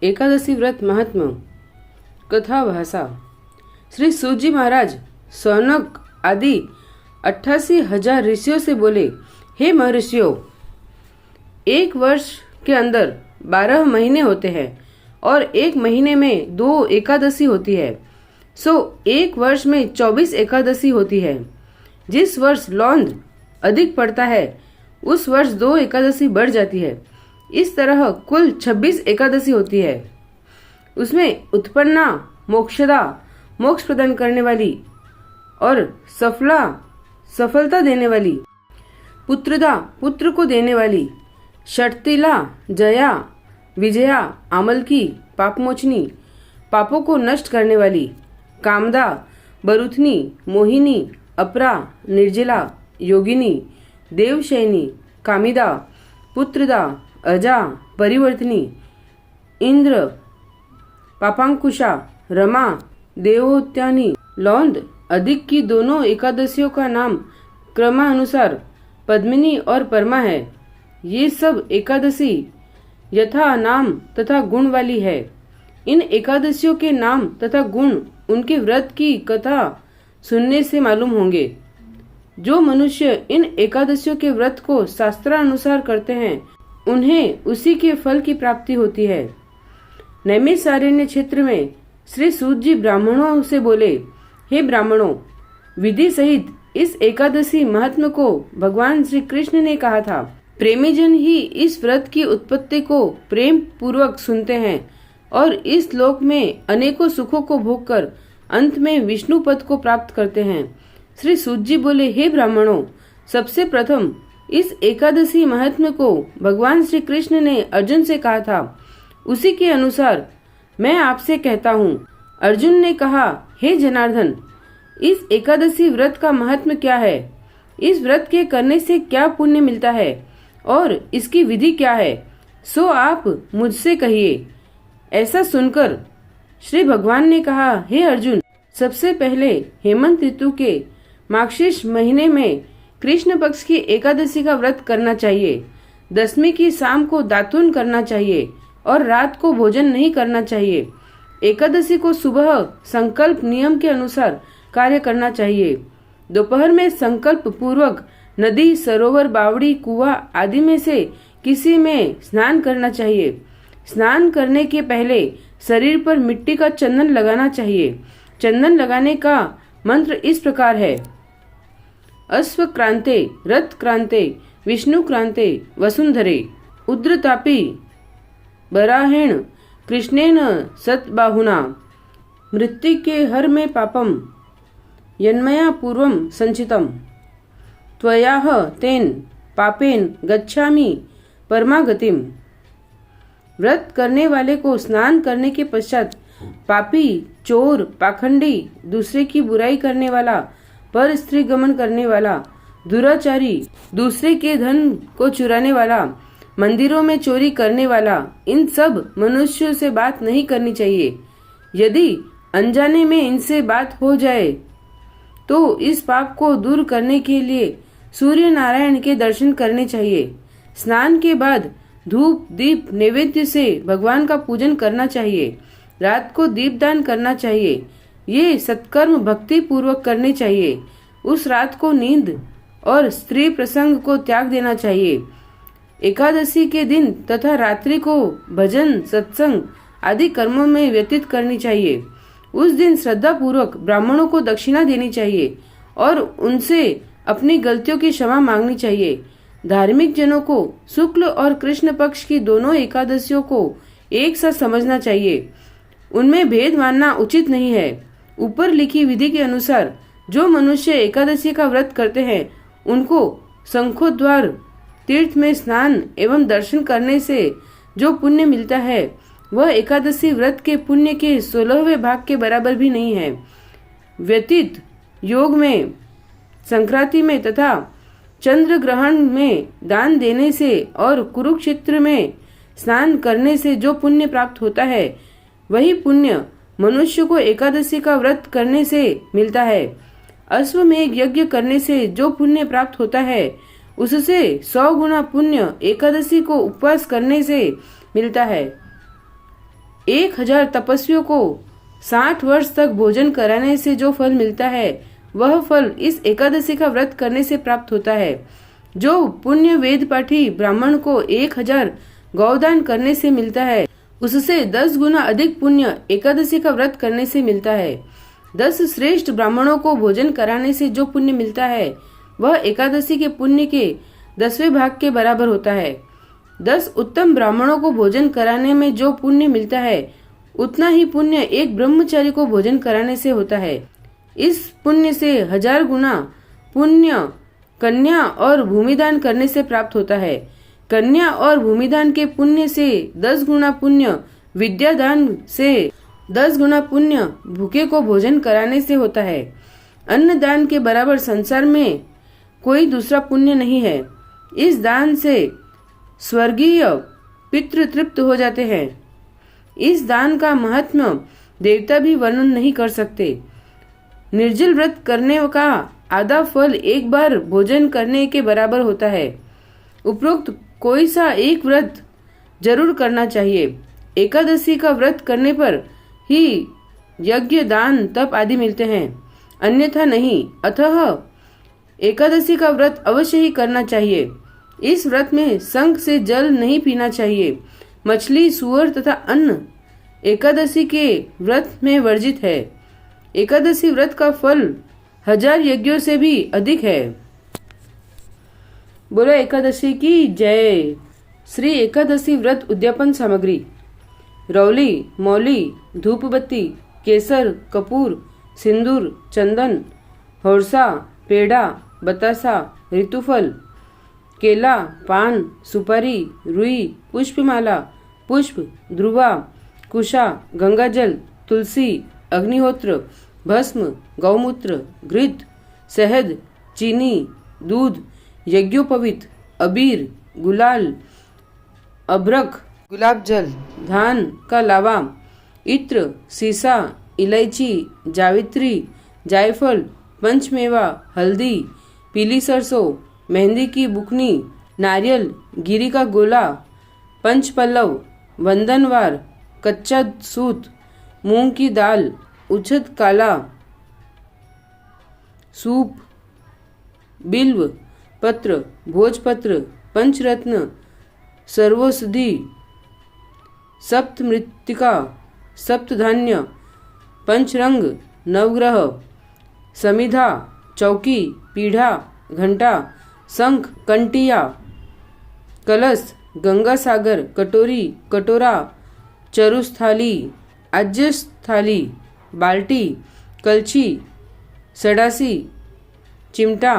एकादशी व्रत महात्म्य कथा भाषा। श्री सूत जी महाराज सौनक आदि 88,000 ऋषियों से बोले, हे महर्षियों, एक वर्ष के अंदर 12 महीने होते हैं और एक महीने में 2 एकादशी होती है, सो एक वर्ष में 24 एकादशी होती है। जिस वर्ष लौंद अधिक पड़ता है उस वर्ष 2 एकादशी बढ़ जाती है। इस तरह कुल 26 एकादशी होती है। उसमें उत्पन्ना, मोक्षदा, मोक्ष प्रदान करने वाली और सफलता देने वाली, पुत्रदा, पुत्र को देने वाली, षटतिला, जया, विजया, आमलकी, पापमोचनी, पापों को नष्ट करने वाली, कामदा, बरुथनी, मोहिनी, अपरा, निर्जला, योगिनी, देवशयनी, कामिदा, पुत्रदा, अजा, परिवर्तनी, इंद्र, पापांकुशा, रमा, देवोत्यानी, लौंद अधिक की दोनों एकादशियों का नाम क्रमानुसार पद्मिनी और परमा है। ये सब एकादशी यथा नाम तथा गुण वाली है। इन एकादशियों के नाम तथा गुण उनके व्रत की कथा सुनने से मालूम होंगे। जो मनुष्य इन एकादशियों के व्रत को शास्त्रानुसार करते हैं उन्हें उसी के फल की प्राप्ति होती है। नैमिषारण्य क्षेत्र में श्री सूत जी ब्राह्मणों से बोले, हे ब्राह्मणों, विधि सहित इस एकादशी महात्म्य को भगवान श्री कृष्ण ने कहा था। प्रेमी जन ही इस व्रत की उत्पत्ति को प्रेम पूर्वक सुनते हैं और इस लोक में अनेकों सुखों को भोग कर अंत में विष्णु पद को प्राप्त करते हैं। श्री सूत जी बोले, हे ब्राह्मणों, सबसे प्रथम इस एकादशी महात्म्य को भगवान श्री कृष्ण ने अर्जुन से कहा था। उसी के अनुसार मैं आपसे कहता हूँ। अर्जुन ने कहा, हे जनार्दन, इस एकादशी व्रत का महात्म्य क्या है? इस व्रत के करने से क्या पुण्य मिलता है और इसकी विधि क्या है? सो आप मुझसे कहिए। ऐसा सुनकर श्री भगवान ने कहा, हे अर्जुन, सबसे पहले हेमंत ऋतु के मार्गशीर्ष महीने में कृष्ण पक्ष की एकादशी का व्रत करना चाहिए। 10वीं की शाम को दातून करना चाहिए और रात को भोजन नहीं करना चाहिए। एकादशी को सुबह संकल्प नियम के अनुसार कार्य करना चाहिए। दोपहर में संकल्प पूर्वक नदी, सरोवर, बावड़ी, कुआं आदि में से किसी में स्नान करना चाहिए। स्नान करने के पहले शरीर पर मिट्टी का चंदन लगाना चाहिए। चंदन लगाने का मंत्र इस प्रकार है, अश्व क्रांते, रथ क्रांते, विष्णु क्रांते, वसुंधरे, उद्रतापी, बराहेण, कृष्णेन सतबाहुना, मृत्यु के हर में पापम, यन्मया पूर्वम संचितम, त्वयाह तेन पापेन गच्छामि परमागतिम। व्रत करने वाले को स्नान करने के पश्चात पापी, चोर, पाखंडी, दूसरे की बुराई करने वाला, पर स्त्री गमन करने वाला, दुराचारी, दूसरे के धन को चुराने वाला, मंदिरों में चोरी करने वाला, इन सब मनुष्यों से बात नहीं करनी चाहिए। यदि अनजाने में इनसे बात हो जाए तो इस पाप को दूर करने के लिए सूर्य नारायण के दर्शन करने चाहिए। स्नान के बाद धूप, दीप, नैवेद्य से भगवान का पूजन करना चाहिए। रात को दीपदान करना चाहिए। ये सत्कर्म भक्ति पूर्वक करने चाहिए। उस रात को नींद और स्त्री प्रसंग को त्याग देना चाहिए। एकादशी के दिन तथा रात्रि को भजन, सत्संग आदि कर्मों में व्यतीत करनी चाहिए। उस दिन श्रद्धा पूर्वक ब्राह्मणों को दक्षिणा देनी चाहिए और उनसे अपनी गलतियों की क्षमा मांगनी चाहिए। धार्मिक जनों को शुक्ल और कृष्ण पक्ष की दोनों एकादशियों को एक साथ समझना चाहिए। उनमें भेद मानना उचित नहीं है। ऊपर लिखी विधि के अनुसार जो मनुष्य एकादशी का व्रत करते हैं उनको शंखोद्वार तीर्थ में स्नान एवं दर्शन करने से जो पुण्य मिलता है वह एकादशी व्रत के पुण्य के 16वें भाग के बराबर भी नहीं है। व्यतीत योग में, संक्रांति में तथा चंद्र ग्रहण में दान देने से और कुरुक्षेत्र में स्नान करने से जो पुण्य प्राप्त होता है वही पुण्य मनुष्य को एकादशी का व्रत करने से मिलता है। अश्वमेध यज्ञ करने से जो पुण्य प्राप्त होता है उससे 100 गुना पुण्य एकादशी को उपवास करने से मिलता है। 1000 तपस्वियों को 60 वर्ष तक भोजन कराने से जो फल मिलता है वह फल इस एकादशी का व्रत करने से प्राप्त होता है। जो पुण्य वेद पाठी ब्राह्मण को 1000 गौदान करने से मिलता है उससे 10 गुना अधिक पुण्य एकादशी का व्रत करने से मिलता है। 10 श्रेष्ठ ब्राह्मणों को भोजन कराने से जो पुण्य मिलता है वह एकादशी के पुण्य के 10वें भाग के बराबर होता है। 10 उत्तम ब्राह्मणों को भोजन कराने में जो पुण्य मिलता है उतना ही पुण्य एक ब्रह्मचारी को भोजन कराने से होता है। इस पुण्य से 1000 गुना पुण्य कन्या और भूमिदान करने से प्राप्त होता है। कन्या और भूमिदान के पुण्य से 10 गुना पुण्य विद्यादान से 10 गुना पुण्य भूखे को भोजन कराने से होता है। अन्नदान के बराबर संसार में कोई दूसरा पुण्य नहीं है। इस दान से स्वर्गीय पितृ तृप्त हो जाते हैं। इस दान का महात्म्य देवता भी वर्णन नहीं कर सकते। निर्जल व्रत करने का आधा फल एक बार भोजन करने के बराबर होता है। उपरोक्त कोई सा एक व्रत जरूर करना चाहिए। एकादशी का व्रत करने पर ही यज्ञ दान तप आदि मिलते हैं, अन्यथा नहीं। अतः एकादशी का व्रत अवश्य ही करना चाहिए। इस व्रत में शंख से जल नहीं पीना चाहिए। मछली, सूअर तथा अन्न एकादशी के व्रत में वर्जित है। एकादशी व्रत का फल 1000 यज्ञों से भी अधिक है। बोलो एकादशी की जय। श्री एकादशी व्रत उद्यापन सामग्री: रौली, मौली, धूपबत्ती, केसर, कपूर, सिंदूर, चंदन, होरसा, पेड़ा, बतासा, ऋतुफल, केला, पान, सुपारी, रुई, पुष्पमाला, पुष्प, ध्रुवा, कुशा, गंगाजल, तुलसी, अग्निहोत्र, भस्म, गौमूत्र, घृत, शहद, चीनी, दूध, यज्ञोपवीत, अबीर, गुलाल, अभ्रक, गुलाब जल, धान का लावा, इत्र, सीसा, इलायची, जावित्री, जायफल, पंचमेवा, हल्दी, पीली सरसों, मेहंदी की बुकनी, नारियल, गिरी का गोला, पंचपल्लव, वंदनवार, कच्चा सूत, मूंग की दाल, उछद काला, सूप, बिल्व पत्र, भोजपत्र, पंचरत्न, सर्वौषधि, सप्तमृत्तिका, सप्तधान्य, पंचरंग, नवग्रह, समिधा, चौकी, पीढ़ा, घंटा, शंख, कंटिया, कलश, गंगा सागर, कटोरी, कटोरा, चरुस्थाली, आज्यस्थाली, बाल्टी, कलछी, सडासी, चिमटा,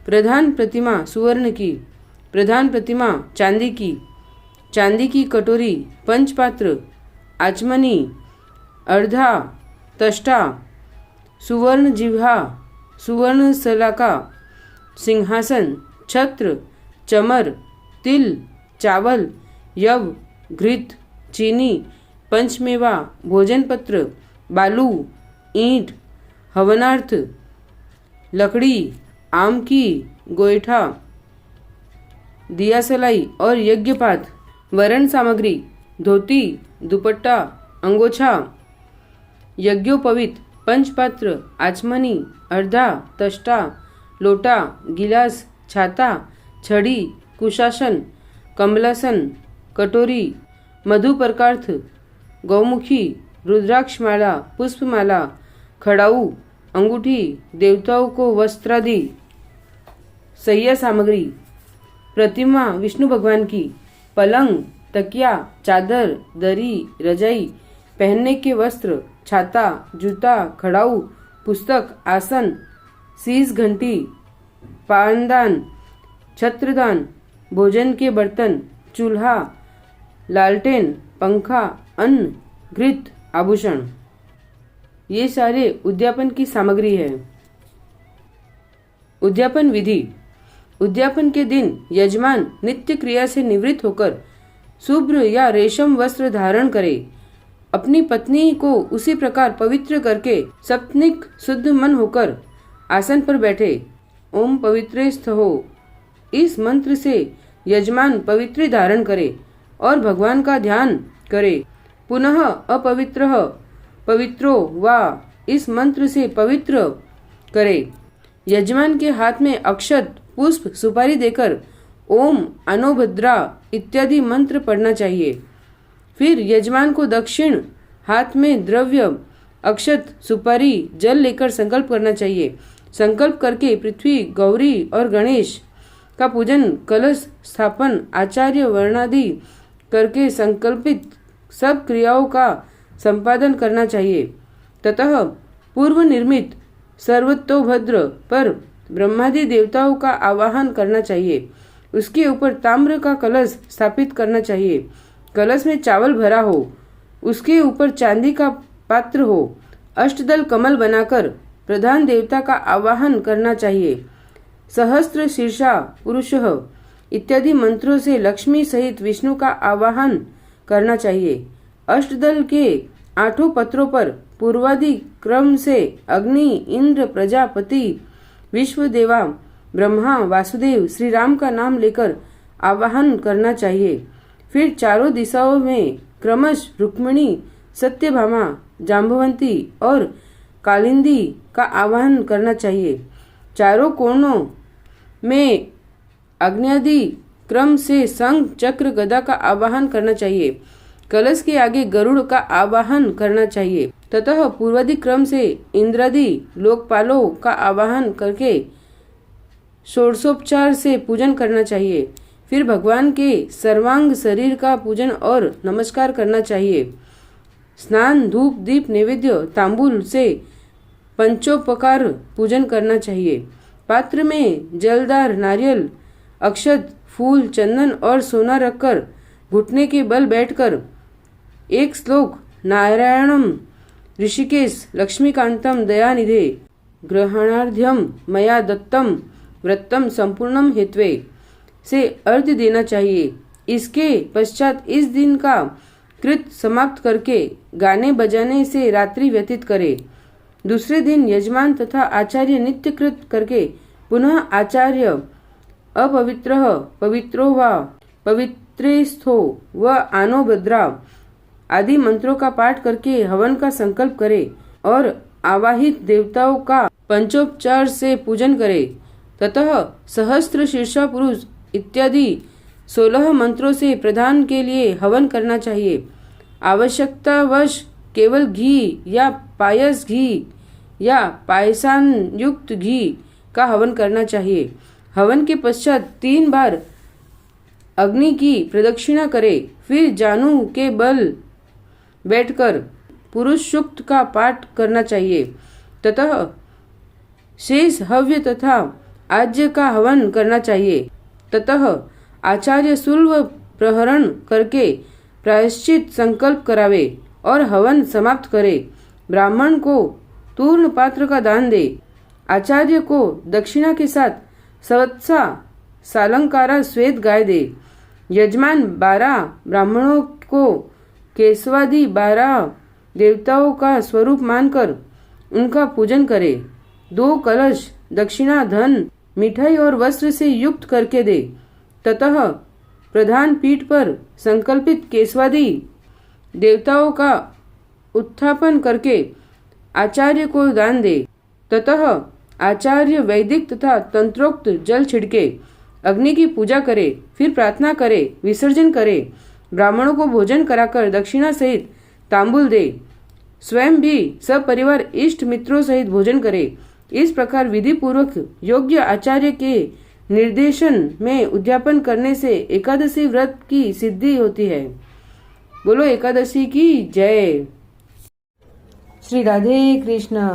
प्रधान प्रतिमा सुवर्ण की, प्रधान प्रतिमा चांदी की कटोरी, पंचपात्र, आचमनी, अर्धा, तष्टा, सुवर्ण जिह्वा, सुवर्ण सलाका, सिंहासन, छत्र, चमर, तिल, चावल, यव, घृत, चीनी, पंचमेवा, भोजनपत्र, बालू, ईंट, हवनार्थ, लकड़ी, आम की गोईठा, दियासलाई और यज्ञपात। वरण सामग्री: धोती, दुपट्टा, अंगोछा, यज्ञोपवीत, पंचपात्र, आचमनी, अर्धा, तष्टा, लोटा, गिलास, छाता, छड़ी, कुशासन, कमलासन, कटोरी, मधुपर्कार्थ, गौमुखी, रुद्राक्षमाला, पुष्पमाला, खड़ाऊ, अंगूठी, देवताओं को वस्त्रादि। सैया सामग्री: प्रतिमा विष्णु भगवान की, पलंग, तकिया, चादर, दरी, रजाई, पहनने के वस्त्र, छाता, जूता, खड़ाऊ, पुस्तक, आसन, सीस, घंटी, पानदान, छत्रदान, भोजन के बर्तन, चूल्हा, लालटेन, पंखा, अन्न, घृत, आभूषण। ये सारे उद्यापन की सामग्री है। उद्यापन विधि: उद्यापन के दिन यजमान नित्य क्रिया से निवृत्त होकर शुभ्र या रेशम वस्त्र धारण करे। अपनी पत्नी को उसी प्रकार पवित्र करके सप्तनिक शुद्ध मन होकर आसन पर बैठे। ओम पवित्रे स्थो, इस मंत्र से यजमान पवित्र धारण करे और भगवान का ध्यान करे। पुनः अपवित्रः पवित्रो वा इस मंत्र से पवित्र करे। यजमान के हाथ में अक्षत पुष्प सुपारी देकर ओम अनोभद्रा इत्यादि मंत्र पढ़ना चाहिए। फिर यजमान को दक्षिण हाथ में द्रव्य अक्षत सुपारी जल लेकर संकल्प करना चाहिए। संकल्प करके पृथ्वी गौरी और गणेश का पूजन कलश स्थापन आचार्य वर्णादि करके संकल्पित सब क्रियाओं का संपादन करना चाहिए। ततः पूर्व निर्मित सर्वतोभद्र पर ब्रह्मादि देवताओं का आवाहन करना चाहिए। उसके ऊपर ताम्र का कलश स्थापित करना चाहिए। कलश में चावल भरा हो, उसके ऊपर चांदी का पात्र हो। अष्टदल कमल बनाकर प्रधान देवता का आवाहन करना चाहिए। सहस्त्र शीर्षा पुरुषः इत्यादि मंत्रों से लक्ष्मी सहित विष्णु का आवाहन करना चाहिए। अष्टदल के 8 पत्रों पर पूर्वादि क्रम से अग्नि, इंद्र, प्रजापति, विश्वदेवा, ब्रह्मा, वासुदेव, श्री राम का नाम लेकर आवाहन करना चाहिए। फिर चारों दिशाओं में क्रमश रुक्मिणी, सत्यभामा, जाम्बवंती और कालिंदी का आवाहन करना चाहिए। चारों कोणों में आग्नेयादि क्रम से शंख, चक्र, गदा का आवाहन करना चाहिए। कलश के आगे गरुड़ का आवाहन करना चाहिए। ततः पूर्वादि क्रम से इंद्रादि लोकपालों का आवाहन करके षोडशोपचार से पूजन करना चाहिए। फिर भगवान के सर्वांग शरीर का पूजन और नमस्कार करना चाहिए। स्नान, धूप, दीप, नैवेद्य, तांबूल से पंचोपकार पूजन करना चाहिए। पात्र में जलदार नारियल, अक्षत, फूल, चंदन और सोना रखकर घुटने के बल बैठकर एक श्लोक नारायणम ऋषिकेश लक्ष्मीकांतम दयानिधे ग्रहणार्ध्यम मया दत्तम व्रतम संपूर्णम हेत्वे से अर्घ्य देना चाहिए। इसके पश्चात इस दिन का कृत समाप्त करके गाने बजाने से रात्रि व्यतीत करे। दूसरे दिन यजमान तथा आचार्य नित्य कृत करके पुनः आचार्य अपवित्रः पवित्रो वा पवित्रेस्थो व आनोभद्रा आदि मंत्रों का पाठ करके हवन का संकल्प करे और आवाहित देवताओं का पंचोपचार से पूजन करे। ततः सहस्त्र शीर्षा पुरुष इत्यादि 16 मंत्रों से प्रधान के लिए हवन करना चाहिए। आवश्यकतावश केवल घी या पायस घी या पायसान युक्त घी का हवन करना चाहिए। हवन के पश्चात 3 बार अग्नि की प्रदक्षिणा करे। फिर जानू के बल बैठकर पुरुष सूक्त का पाठ करना चाहिए। ततः शेष हव्य तथा आज्य का हवन करना चाहिए। ततः आचार्य शूल प्रहरण करके प्रायश्चित संकल्प करावे और हवन समाप्त करे। ब्राह्मण को तूर्ण पात्र का दान दे। आचार्य को दक्षिणा के साथ सवत्सा सालंकारा श्वेत गाय दे। यजमान 12 ब्राह्मणों को केशवादि 12 देवताओं का स्वरूप मानकर उनका पूजन करे। 2 कलश दक्षिणा, धन, मिठाई और वस्त्र से युक्त करके दे। ततः प्रधान पीठ पर संकल्पित केशवादि देवताओं का उत्थापन करके आचार्य को दान दे। ततः आचार्य वैदिक तथा तंत्रोक्त जल छिड़के, अग्नि की पूजा करे, फिर प्रार्थना करे, विसर्जन करे। ब्राह्मणों को भोजन कराकर दक्षिणा सहित तांबूल दे। स्वयं भी सब परिवार इष्ट मित्रों सहित भोजन करे। इस प्रकार विधि पूर्वक योग्य आचार्य के निर्देशन में उद्यापन करने से एकादशी व्रत की सिद्धि होती है। बोलो एकादशी की जय। श्री राधे कृष्ण।